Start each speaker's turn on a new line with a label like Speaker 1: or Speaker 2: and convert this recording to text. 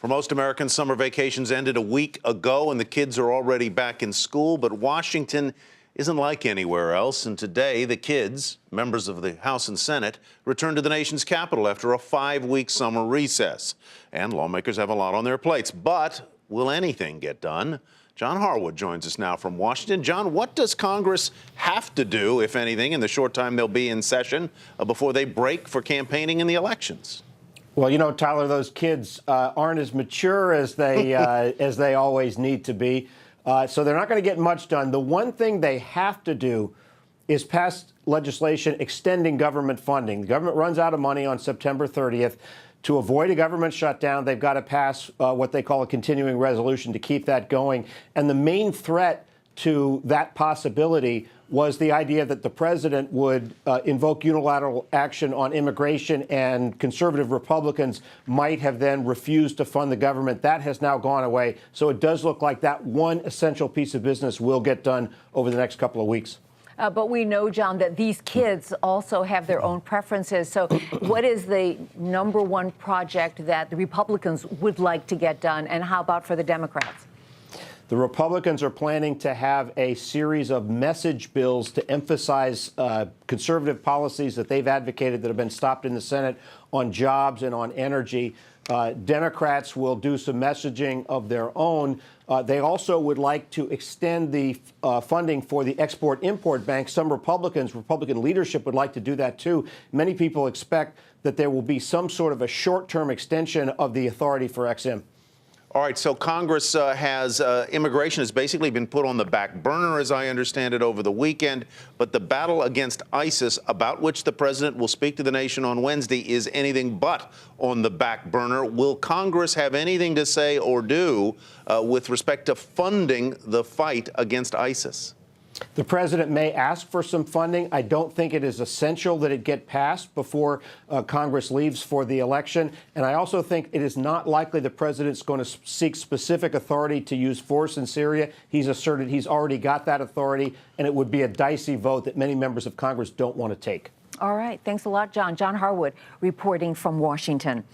Speaker 1: For most Americans, summer vacations ended a week ago and the kids are already back in school. But Washington isn't like anywhere else. And today, the kids, members of the House and Senate, returned to the nation's capital after a 5-week summer recess. And lawmakers have a lot on their plates. But will anything get done? John Harwood joins us now from Washington. John, what does Congress have to do, if anything, in the short time they'll be in session before they break for campaigning in the elections?
Speaker 2: Well, you know, Tyler, those kids aren't as mature as they always need to be. So they're not going to get much done. The one thing they have to do is pass legislation extending government funding. The government runs out of money on September 30th. To avoid a government shutdown, they've got to pass what they call a continuing resolution to keep that going. And the main threat to that possibility was the idea that the president would invoke unilateral action on immigration, and conservative Republicans might have then refused to fund the government. That has now gone away. So it does look like that one essential piece of business will get done over the next couple of weeks.
Speaker 3: But we know, John, that these kids also have their own preferences. So what is the #1 project that the Republicans would like to get done? And how about for the Democrats?
Speaker 2: The Republicans are planning to have a series of message bills to emphasize conservative policies that they've advocated that have been stopped in the Senate on jobs and on energy. Democrats will do some messaging of their own. They also would like to extend the funding for the Export-Import Bank. Some Republican leadership would like to do that, too. Many people expect that there will be some sort of a short-term extension of the authority for Ex-Im.
Speaker 1: All right, so Congress immigration has basically been put on the back burner, as I understand it, over the weekend. But the battle against ISIS, about which the president will speak to the nation on Wednesday, is anything but on the back burner. Will Congress have anything to say or do with respect to funding the fight against ISIS?
Speaker 2: The president may ask for some funding. I don't think it is essential that it get passed before Congress leaves for the election. And I also think it is not likely the president's going to seek specific authority to use force in Syria. He's asserted he's already got that authority, and it would be a dicey vote that many members of Congress don't want to take.
Speaker 3: All right. Thanks a lot, John. John Harwood reporting from Washington.